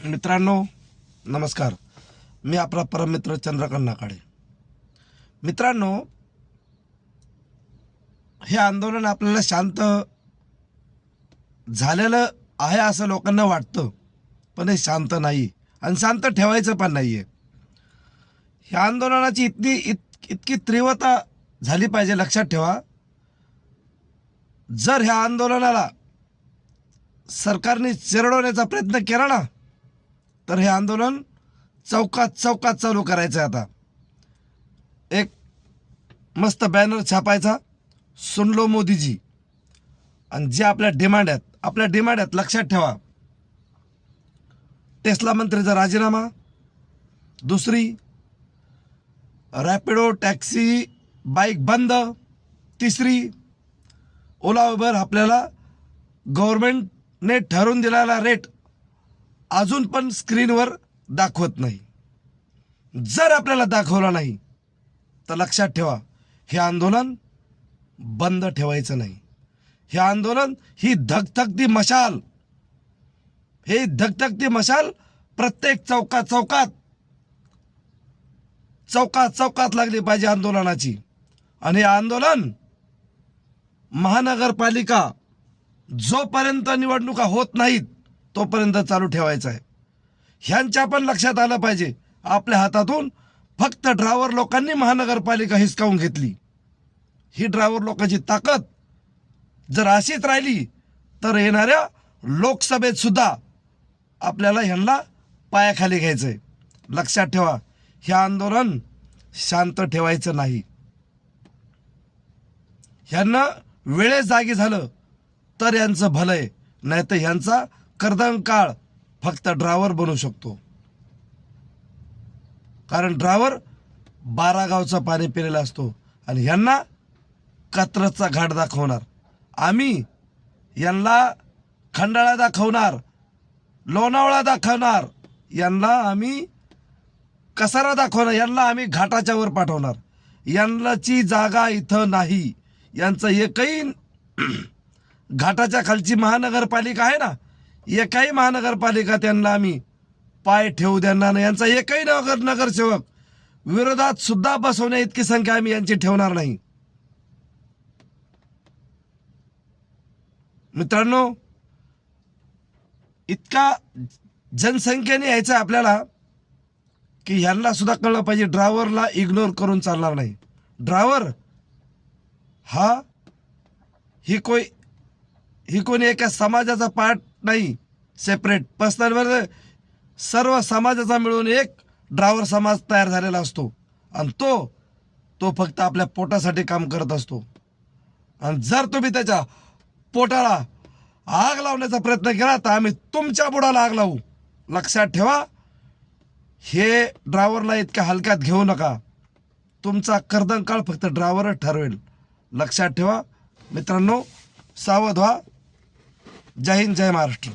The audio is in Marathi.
मित्रांनो नमस्कार. मी आपला परममित्र चंद्रकांत नाकाडे. मित्रांनो, हे आंदोलन आपल्याला शांत झालेलं आहे असं लोकांना वाटतं, पण हे शांत नाही आणि शांत ठेवायचं पण नाही आहे. ह्या आंदोलनाची इतकी तीव्रता झाली पाहिजे. लक्षात ठेवा, जर ह्या आंदोलनाला सरकारने चिरडवण्याचा प्रयत्न केला ना, तर हे आंदोलन चौकात चौकात चालू करायचं आहे. आता एक मस्त बॅनर छापायचा, सुन लो मोदीजी, आणि जे आपल्या डिमांड आहेत लक्षात ठेवा. टेस्ला मंत्रीचा राजीनामा, दुसरी रॅपिडो टॅक्सी बाईक बंद, तिसरी ओला उबर आपल्याला गव्हर्नमेंटने ठरवून दिलेला रेट अजून पण स्क्रीनवर दाखवत नाही. जर आपल्याला दाखवला नाही तर लक्षात ठेवा, हे आंदोलन बंद ठेवायचं नाही. हे आंदोलन, ही धगधगती मशाल प्रत्येक चौकात लागली पाहिजे आंदोलनाची. आणि हे आंदोलन महानगरपालिका जोपर्यंत निवडणुका होत नाहीत तोपर्यंत चालू ठेवायचं आहे. ह्यांच्या पण लक्षात आलं पाहिजे, आपल्या हातातून फक्त ड्रायव्हर लोकांनी महानगरपालिका हिसकावून घेतली. ही ड्रायव्हर लोकांची ताकद जर अशीच राहिली तर येणाऱ्या लोकसभेत सुद्धा आपल्याला ह्यांना पायाखाली घ्यायचंय. लक्षात ठेवा, हे आंदोलन शांत ठेवायचं नाही. ह्यांना वेळेत जागी झालं तर यांचं भलं आहे, नाही तर ह्यांचा कर्दनकाळ फक्त ड्रायव्हर बनू शकतो. कारण ड्रायव्हर 12 गावचं पाणी पिलेला असतो आणि ह्यांना कात्रजचा घाट दाखवणार, आम्ही यांना खंडाळा दाखवणार, लोणावळा दाखवणार, यांना आम्ही कसारा दाखवणार, यांना आम्ही घाटाच्या वर पाठवणार. यांची जागा इथं नाही. यांचं एकही घाटाच्या खालची महानगरपालिका आहे ना, एकही महानगरपालिका त्यांना आम्ही पाय ठेवू देणार नाही. यांचा एकही नगरसेवक विरोधात सुद्धा बसवण्या इतकी संख्या आम्ही यांची ठेवणार नाही. मित्रांनो, इतका जनसंख्येने यायचं आपल्याला की ह्यांना सुद्धा कळलं पाहिजे, ड्रायव्हरला इग्नोर करून चालणार नाही. ड्रायव्हर हा ही कोणी एका समाजाचा पार्ट नाही, सेपरेट पर्सनल, सर्व समाजाचा मिळून एक ड्रायव्हर समाज तयार झालेला असतो. आणि तो फक्त आपल्या पोटासाठी काम करत असतो. आणि जर तुम्ही त्याच्या पोटाला आग लावण्याचा प्रयत्न केला तर आम्ही तुमच्या बुडाला आग लावू. लक्षात ठेवा, हे ड्रायव्हरला इतक्या हलक्यात घेऊ नका. तुमचा कर्दनकाळ फक्त ड्रायव्हरच ठरवेल. लक्षात ठेवा मित्रांनो, सावध व्हा. जय हिंद, जय महाराष्ट्र.